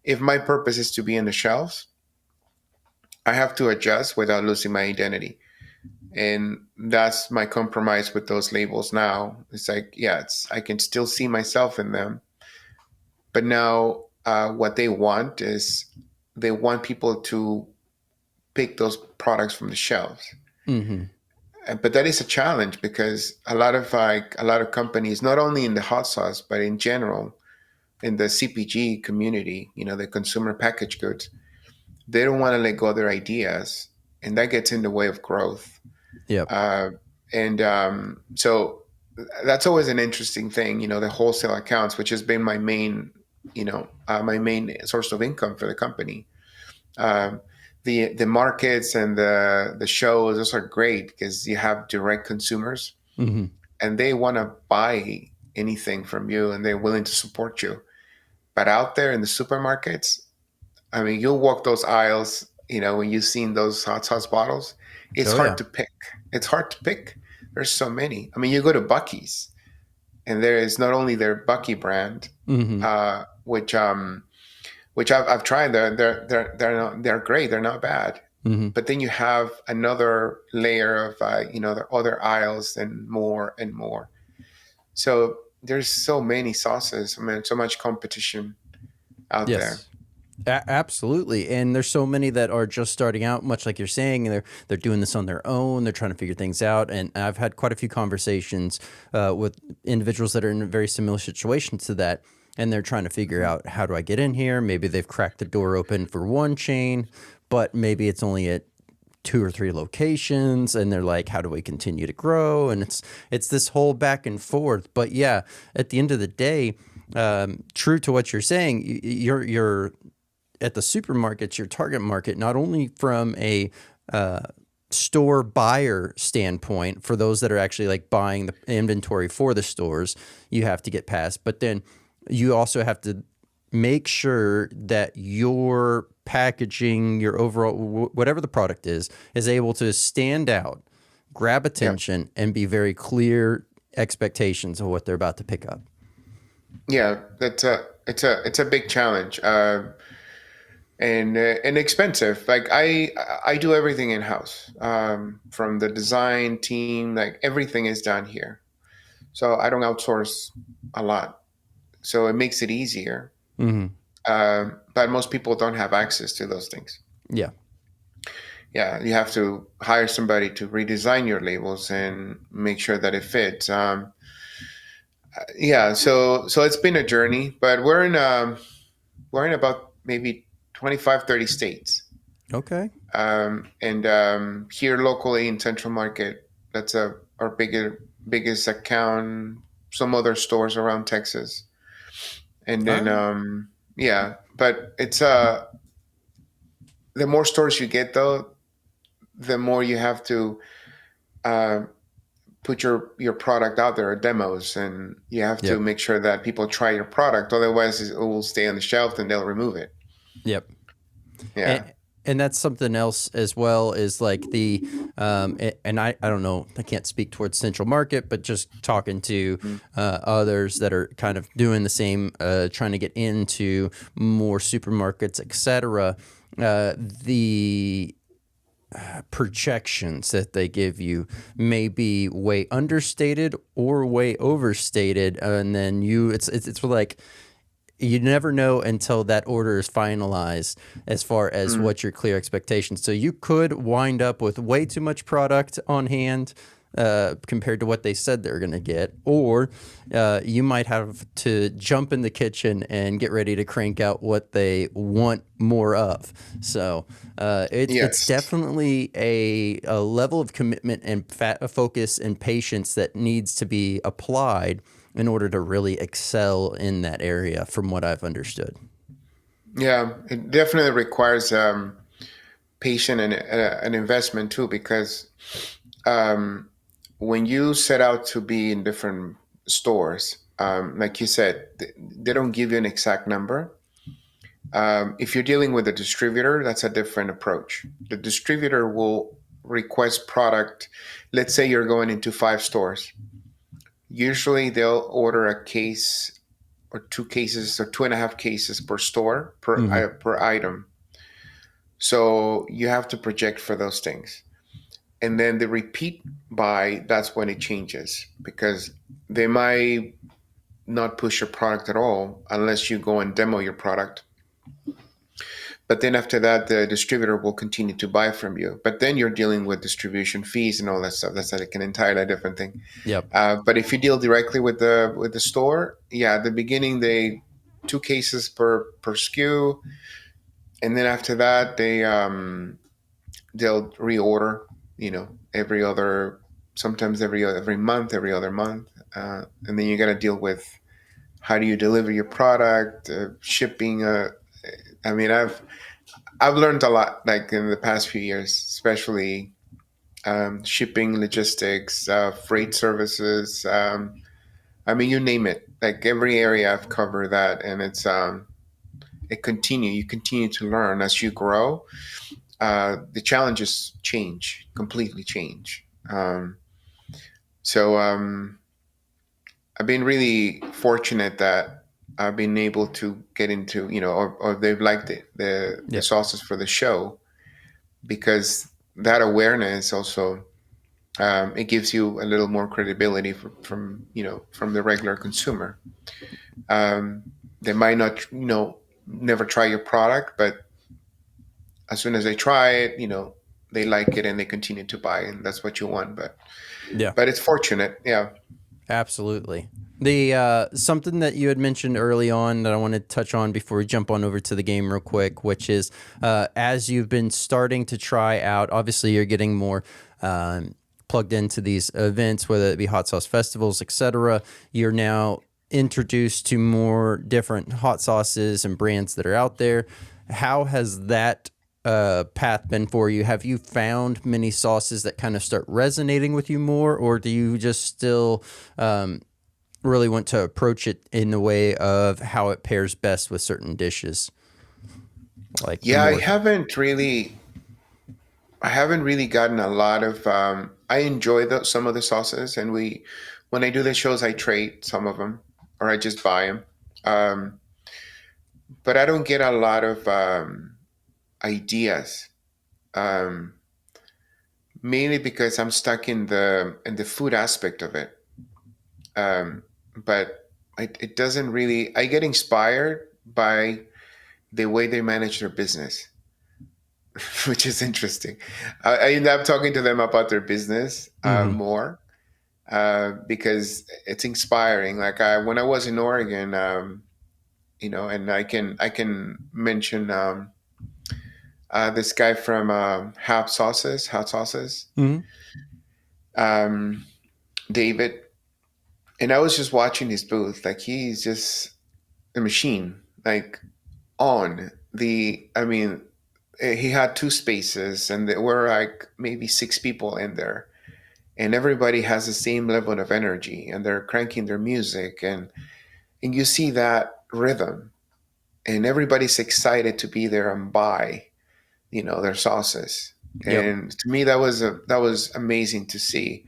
if my purpose is to be in the shelves, I have to adjust without losing my identity. And that's my compromise with those labels now. It's like, yeah, I can still see myself in them, but now what they want is they want people to pick those products from the shelves. Hmm. But that is a challenge because a lot of companies, not only in the hot sauce but in general in the CPG community, the consumer packaged goods, they don't want to let go of their ideas, and that gets in the way of growth. Yep. Uh, and so that's always an interesting thing, the wholesale accounts, which has been my main source of income for the company. Um, the markets and the shows, those are great because you have direct consumers Hmm. and they want to buy anything from you and they're willing to support you. But out there in the supermarkets, I mean, you'll walk those aisles, when you've seen those hot sauce bottles, it's Oh hard yeah. to pick. It's hard to pick. There's so many. I mean, you go to Buc-ee's, and there is not only their Bucky brand, Hmm. which I've tried. They're great. They're not bad. Hmm. But then you have another layer of the other aisles and more and more. So there's so many sauces. I mean, so much competition out there. Yes. Absolutely. And there's so many that are just starting out, much like you're saying, and they're doing this on their own. They're trying to figure things out. And I've had quite a few conversations with individuals that are in a very similar situation to that. And they're trying to figure out, how do I get in here? Maybe they've cracked the door open for one chain, but maybe it's only at two or three locations, and they're like, how do we continue to grow? And it's this whole back and forth. But yeah, at the end of the day, true to what you're saying, you're at the supermarkets, your target market, not only from a store buyer standpoint, for those that are actually like buying the inventory for the stores, you have to get past. But then you also have to make sure that your packaging, your overall, whatever the product is able to stand out, grab Yeah. attention, and be very clear expectations of what they're about to pick up. Yeah, it's a big challenge, and expensive. Like I do everything in house, from the design team. Like everything is done here, so I don't outsource a lot. So it makes it easier. Mm-hmm. But most people don't have access to those things. Yeah. Yeah, you have to hire somebody to redesign your labels and make sure that it fits. Yeah, so it's been a journey, but we're in about maybe 25, 30 states. Okay. And here locally in Central Market, that's our biggest account. Some other stores around Texas, and All then right. yeah, but it's the more stores you get though, the more you have to uh, put your product out there, demos, and you have to Yep. make sure that people try your product. Otherwise, it will stay on the shelf and they'll remove it. Yep. Yeah. And that's something else as well, is like the and I don't know, I can't speak towards Central Market, but just talking to Mm. others that are kind of doing the same, trying to get into more supermarkets, etc. The projections that they give you may be way understated or way overstated, and then it's like you never know until that order is finalized as far as Mm. what your clear expectations. So you could wind up with way too much product on hand compared to what they said they're going to get, or you might have to jump in the kitchen and get ready to crank out what they want more of. So it's Yes. definitely a level of commitment and focus and patience that needs to be applied in order to really excel in that area, from what I've understood. Yeah, it definitely requires patient and an investment too, because um, when you set out to be in different stores, like you said, they don't give you an exact number. If you're dealing with a distributor, that's a different approach. The distributor will request product. Let's say you're going into 5 stores. Usually, they'll order a case or 2 cases or 2.5 cases per store Hmm. per item. So you have to project for those things. And then the repeat buy, that's when it changes, because they might not push your product at all unless you go and demo your product. But then after that, the distributor will continue to buy from you. But then you're dealing with distribution fees and all that stuff. That's like an entirely different thing. Yep. But if you deal directly with the store, yeah, at the beginning they 2 cases per SKU, and then after that they'll reorder. Every other, sometimes every month, every other month, and then you got to deal with how do you deliver your product, shipping. I mean, I've learned a lot, like in the past few years, especially shipping, logistics, freight services. I mean, you name it. Like every area I've covered that, and you continue to learn as you grow. The challenges change, completely change. So I've been really fortunate that I've been able to get into, or they've liked it, the Yep. sauces for the show, because that awareness also, it gives you a little more credibility from the regular consumer. Um, they might not, never try your product, but as soon as they try it, they like it and they continue to buy, and that's what you want. But Yeah. but it's fortunate, yeah. Absolutely. The something that you had mentioned early on that I want to touch on before we jump on over to the game real quick, which is as you've been starting to try out, obviously you're getting more plugged into these events, whether it be hot sauce festivals, etc. You're now introduced to more different hot sauces and brands that are out there. How has that path been for you? Have you found many sauces that kind of start resonating with you more, or do you just still really want to approach it in the way of how it pairs best with certain dishes? Like Yeah, more. I haven't really gotten a lot of. I enjoy some of the sauces, and when I do the shows, I trade some of them, or I just buy them. Um, but I don't get a lot of ideas, um, mainly because I'm stuck in the food aspect of it. But it doesn't really. I get inspired by the way they manage their business, which is interesting. I end up talking to them about their business Mm-hmm. more because it's inspiring. Like when I was in Oregon, and I can mention this guy from Hot Sauces, Mm-hmm. um, David, and I was just watching his booth. Like he's just a machine. Like on the, I mean, he had two spaces, and there were like maybe six people in there, and everybody has the same level of energy, and they're cranking their music, and you see that rhythm, and everybody's excited to be there and buy, their sauces. Yep. And to me, that was amazing to see.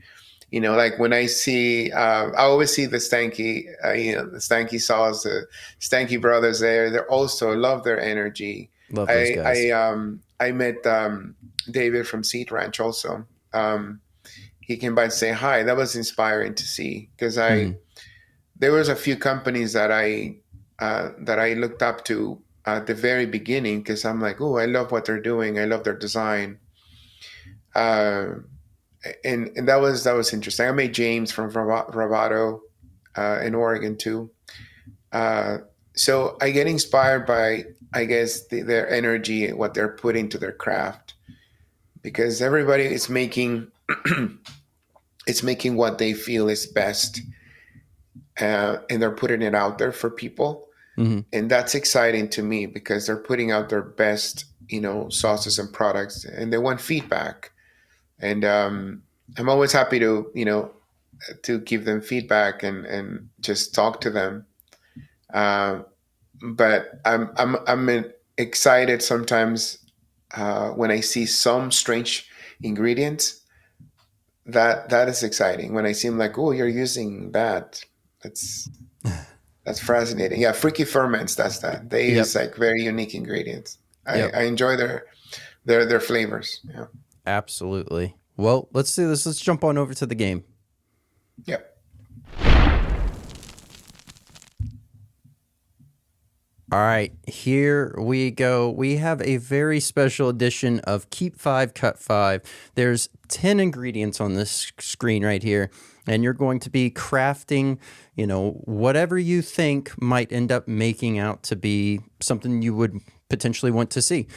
Like when I see, I always see the the Stanky sauce, the Stanky brothers there. They're also love their energy. Love those I guys. I I met David from Seed Ranch also. He came by to say hi. That was inspiring to see because Mm-hmm. there was a few companies that I looked up to at the very beginning because I'm like, oh, I love what they're doing. I love their design. Uh, and that was interesting. I met James from Bravado in Oregon too. Uh, so I get inspired by, I guess, their energy, what they're putting to their craft, because everybody is making it's making what they feel is best, and they're putting it out there for people, Mm-hmm. and that's exciting to me because they're putting out their best, sauces and products, and they want feedback, and I'm always happy to give them feedback and just talk to them. Uh, but I'm excited sometimes when I see some strange ingredients. That is exciting when I see them like, oh, you're using that. That's that's fascinating. Yeah, Freaky Ferments does that. They Yep. use like very unique ingredients. I, Yep. I enjoy their flavors. Yeah. Absolutely. Well, let's do this. Let's jump on over to the game. Yep. All right, here we go. We have a very special edition of Keep Five, Cut Five. There's 10 ingredients on this screen right here, and you're going to be crafting, whatever you think might end up making out to be something you would potentially want to see.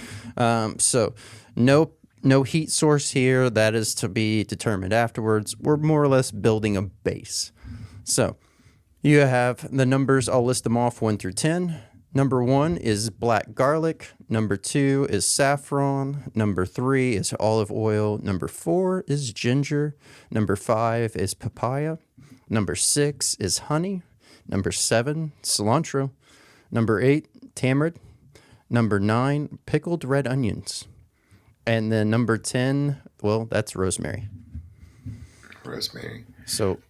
So, no heat source here. That is to be determined afterwards. We're more or less building a base. So, you have the numbers. I'll list them off 1 through 10. Number 1 is black garlic. Number 2 is saffron. Number 3 is olive oil. Number 4 is ginger. Number 5 is papaya. Number 6 is honey. Number 7, cilantro. Number 8, tamarind. Number 9, pickled red onions. And then number 10, well, that's rosemary. Rosemary. So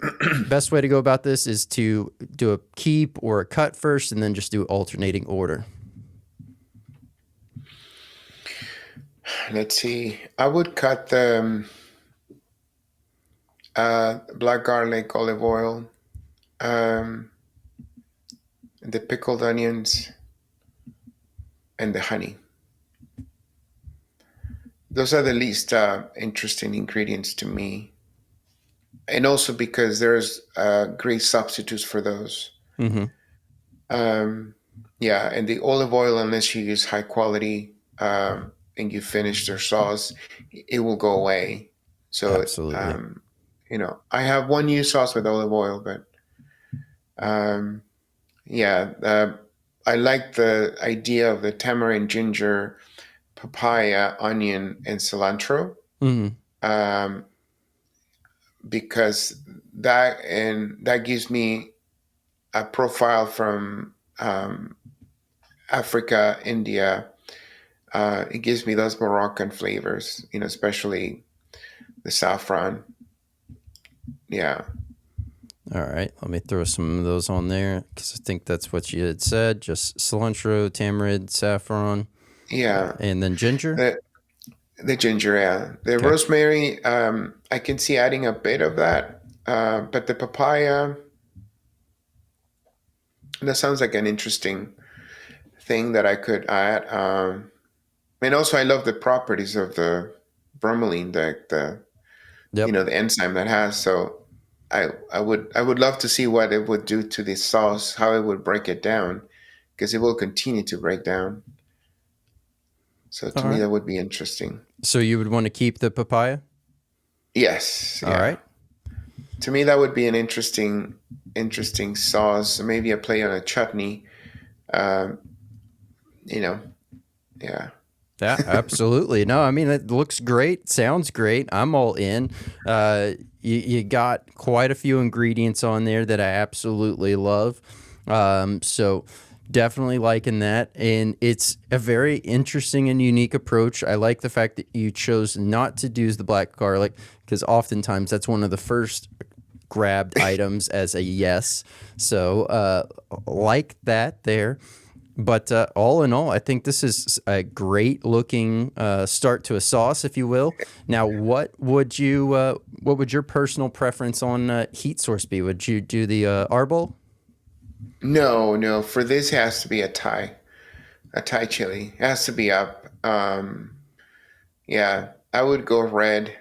best way to go about this is to do a keep or a cut first and then just do alternating order. Let's see. I would cut the black garlic, olive oil, um, the pickled onions, and the honey. Those are the least interesting ingredients to me, and also because there's great substitutes for those. Mm-hmm. Um, yeah, and the olive oil, unless you use high quality and you finish their sauce, it will go away. So, Absolutely. I have one new sauce with olive oil, but um, yeah, I like the idea of the tamarind, ginger, papaya, onion, and cilantro, Hmm. um, because that gives me a profile from Africa, India. It gives me those Moroccan flavors, especially the saffron. Yeah, All right, let me throw some of those on there because I think that's what you had said. Just cilantro, tamarind, saffron, yeah. and then ginger. The the ginger, yeah. The Okay. rosemary, I can see adding a bit of that, but the papaya, that sounds like an interesting thing that I could add. And also, I love the properties of the bromelain, Yep. the enzyme that has. So I would love to see what it would do to the sauce, how it would break it down, because it will continue to break down. So All to me, right. that would be interesting. So you would want to keep the papaya? Yes, All yeah. right. To me, that would be an interesting sauce. Maybe a play on a chutney. Um, you know, yeah. Yeah, absolutely. No, I mean, it looks great. Sounds great. I'm all in. You got quite a few ingredients on there that I absolutely love. So definitely liking that. And it's a very interesting and unique approach. I like the fact that you chose not to do the black garlic because oftentimes that's one of the first grabbed items as a yes. So, like that there. But all in all, I think this is a great looking start to a sauce, if you will. Now, what would your personal preference on heat source be? Would you do the arbol? No, no. For this, it has to be a Thai chili. It has to be up. Yeah, I would go red.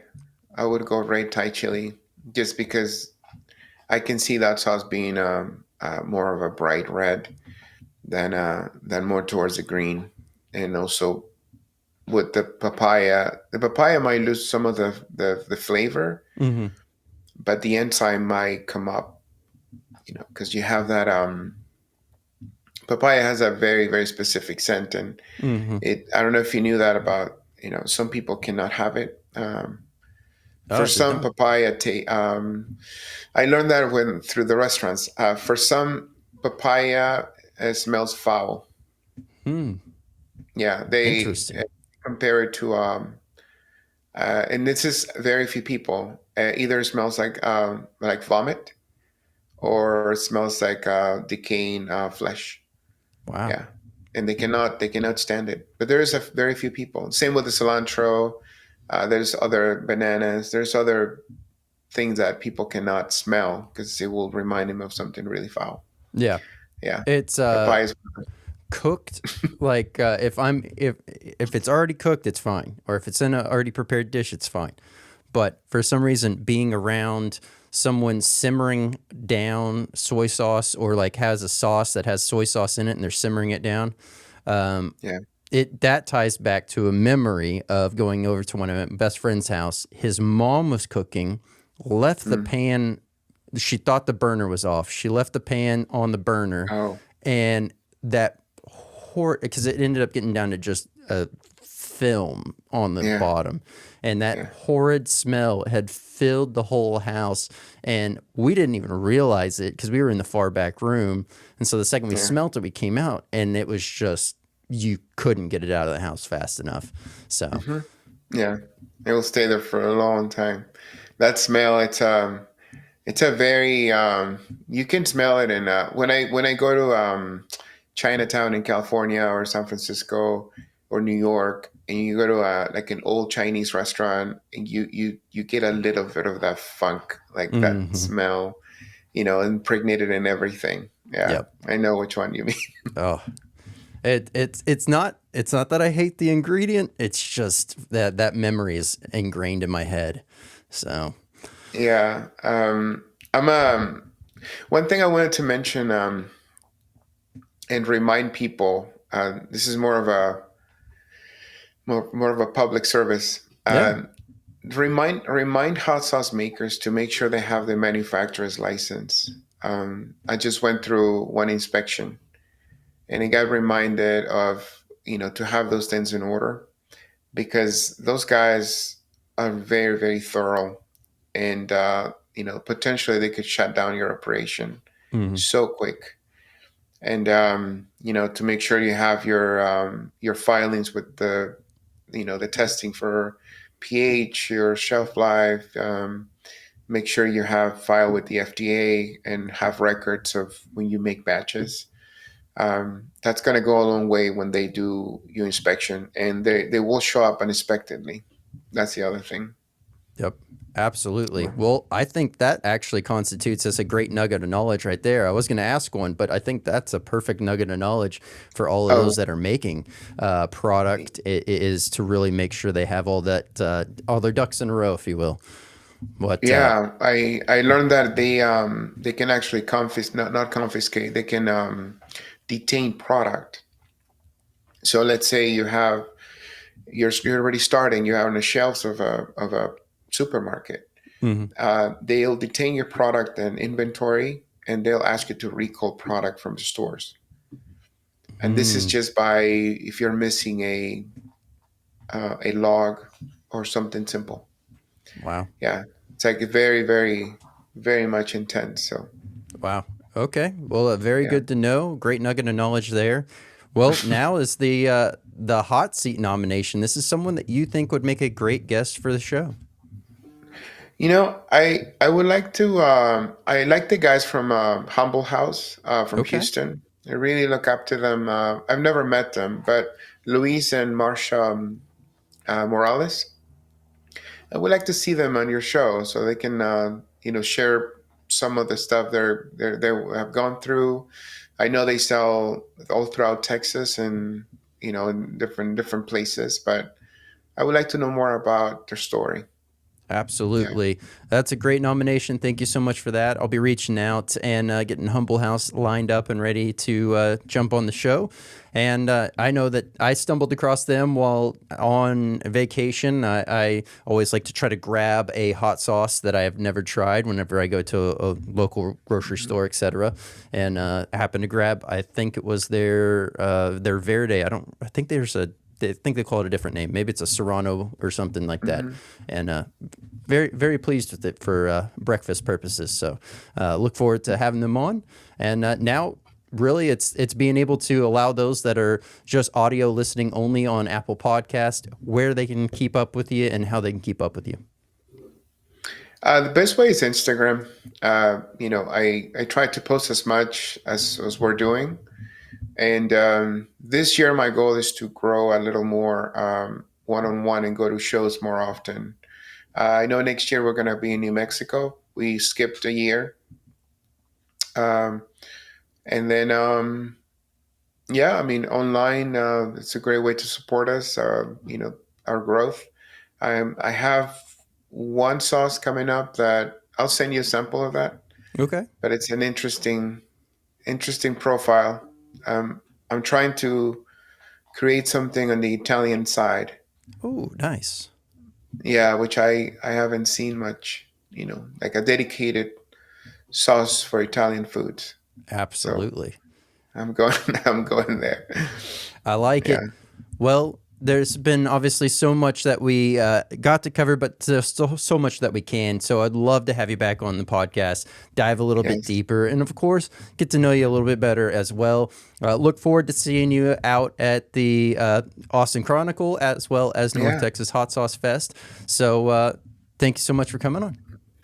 I would go red Thai chili, just because I can see that sauce being more of a bright red than more towards the green, and also with the papaya might lose some of the flavor, Mm-hmm. but the enzyme might come up, because you have that papaya has a very very specific scent, and Mm-hmm. I don't know if you knew that about, some people cannot have it. For Oh, did some not. papaya, I learned that when through the restaurants. For some papaya, smells foul. Hmm. Yeah, they Interesting. compare it to and this is very few people. Either smells like vomit, or it smells like decaying flesh. Wow. Yeah, and they cannot stand it. But there is a very few people. Same with the cilantro. There's other bananas. There's other things that people cannot smell because it will remind them of something really foul. Yeah. Yeah, It's papayas. cooked. Like if it's already cooked, it's fine. Or if it's in a already prepared dish, it's fine. But for some reason, being around someone simmering down soy sauce or like has a sauce that has soy sauce in it and they're simmering it down, um, Yeah. it that ties back to a memory of going over to one of my best friend's house. His mom was cooking, left the Mm. pan. She thought the burner was off. She left the pan on the burner, Oh, and that because it ended up getting down to just a film on the yeah, bottom, and that yeah, horrid smell had filled the whole house, and we didn't even realize it because we were in the far back room, and so the second we yeah. smelt it, we came out, and it was just you couldn't get it out of the house fast enough. So Hmm. Yeah, it will stay there for a long time. That smell, it's a very you can smell it in when I go to Chinatown in California or San Francisco or New York, and you go to like an old Chinese restaurant, and you get a little bit of that funk, like that mhm. smell, impregnated in everything. Yeah, Yep. I know which one you mean. Oh, it's not that I hate the ingredient. It's just that memory is ingrained in my head. So Yeah. I'm one thing I wanted to mention, and remind people. This is more of a public service. yeah. Remind hot sauce makers to make sure they have the manufacturer's license. I just went through one inspection, and I got reminded of, to have those things in order. because those guys are very, very thorough, and potentially they could shut down your operation Hmm. so quick. And to make sure you have your filings with the testing for pH, your shelf life. Make sure you have file with the FDA and have records of when you make batches. That's going to go a long way when they do your inspection, and they will show up unexpectedly. That's the other thing. Yep. Absolutely. Well, I think that actually constitutes as a great nugget of knowledge right there. I was going to ask one, but I think that's a perfect nugget of knowledge for all of Oh, those that are making product is to really make sure they have all that, all their ducks in a row, if you will. What? yeah. I learned that they can actually confiscate, not confiscate. They can detain product. So let's say you're already starting. You're on the shelves of a supermarket. Mhm. They'll detain your product and inventory, and they'll ask you to recall product from the stores. And this is Mm. just by if you're missing a log or something simple. Wow. Yeah, it's like very, very, very much intense. So Wow. Okay. Well, very yeah. good to know. Great nugget of knowledge there. Well, now is the hot seat nomination. This is someone that you think would make a great guest for the show. I would like to. I like the guys from Humble House from Okay. Houston. I really look up to them. I've never met them, but Luis and Marsha Morales. I would like to see them on your show so they can share some of the stuff they have gone through. I know they sell all throughout Texas and in different places, but I would like to know more about their story. Yeah. Absolutely. That's a great nomination. Thank you so much for that. I'll be reaching out and getting Humble House lined up and ready to jump on the show. And I know that I stumbled across them while on vacation. I always like to try to grab a hot sauce that I have never tried whenever I go to a local grocery store, etc. And I happened to grab, I think it was their Verde. I think they think they call it a different name. Maybe it's a Serrano or something like that. Hmm. And very, very pleased with it for breakfast purposes. So look forward to having them on. And now, really, it's being able to allow those that are just audio listening only on Apple Podcast where they can keep up with you and how they can keep up with you. The best way is Instagram. I try to post as much as we're doing. And this year, my goal is to grow a little more one on one and go to shows more often. I know next year we're going to be in New Mexico. We skipped a year. Um, and then, yeah, I mean, online, it's a great way to support us, our growth. I have one sauce coming up that I'll send you a sample of that, Okay. but it's an interesting profile. I'm trying to create something on the Italian side. Oh, nice. Yeah, which I haven't seen much, like a dedicated sauce for Italian foods. So Absolutely. I'm going I'm going there. I like Yeah. it. Well, there's been obviously so much that we got to cover, but there's still so much that we can. So I'd love to have you back on the podcast, dive a little bit Yes. deeper, and of course, get to know you a little bit better as well. Look forward to seeing you out at the Austin Chronicle as well as North Yeah. Texas Hot Sauce Fest. So thank you so much for coming on.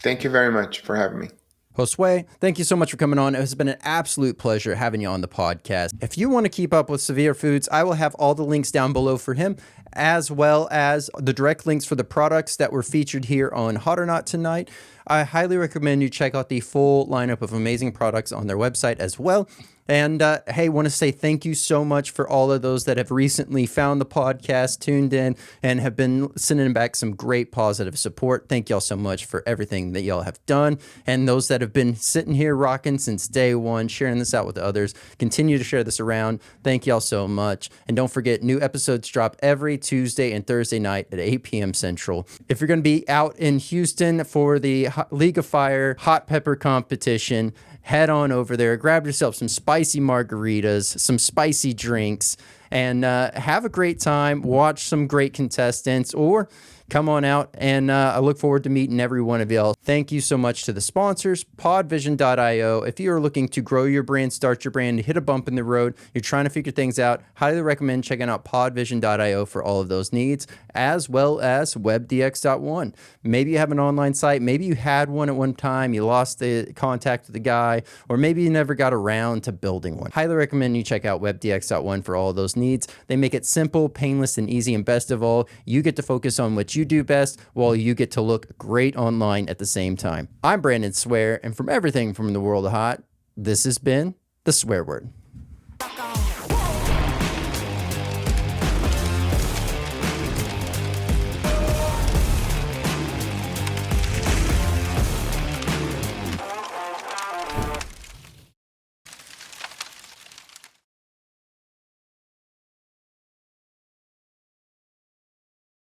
Thank you very much for having me. Josue, thank you so much for coming on. It has been an absolute pleasure having you on the podcast. If you want to keep up with Savir Foods, I will have all the links down below for him, as well as the direct links for the products that were featured here on Hot or Not tonight. I highly recommend you check out the full lineup of amazing products on their website as well. And hey, want to say thank you so much for all of those that have recently found the podcast, tuned in, and have been sending back some great positive support. Thank y'all so much for everything that y'all have done. And those that have been sitting here rocking since day one, sharing this out with others, continue to share this around. Thank y'all so much. And don't forget, new episodes drop every Tuesday and Thursday night at 8 p.m. Central. If you're going to be out in Houston for the League of Fire Hot Pepper competition, head on over there, grab yourself some spicy margaritas, some spicy drinks, and have a great time. Watch some great contestants, or come on out, and I look forward to meeting every one of y'all. Thank you so much to the sponsors, podvision.io. If you are looking to grow your brand, start your brand, hit a bump in the road, you're trying to figure things out, highly recommend checking out podvision.io for all of those needs, as well as webdx.one. Maybe you have an online site, maybe you had one at one time, you lost the contact with the guy, or maybe you never got around to building one. Highly recommend you check out webdx.one for all of those needs. They make it simple, painless, and easy, and best of all, you get to focus on what you do best while you get to look great online at the same time. I'm Brandon Swear, and from everything from the world of hot, this has been The Swear Word.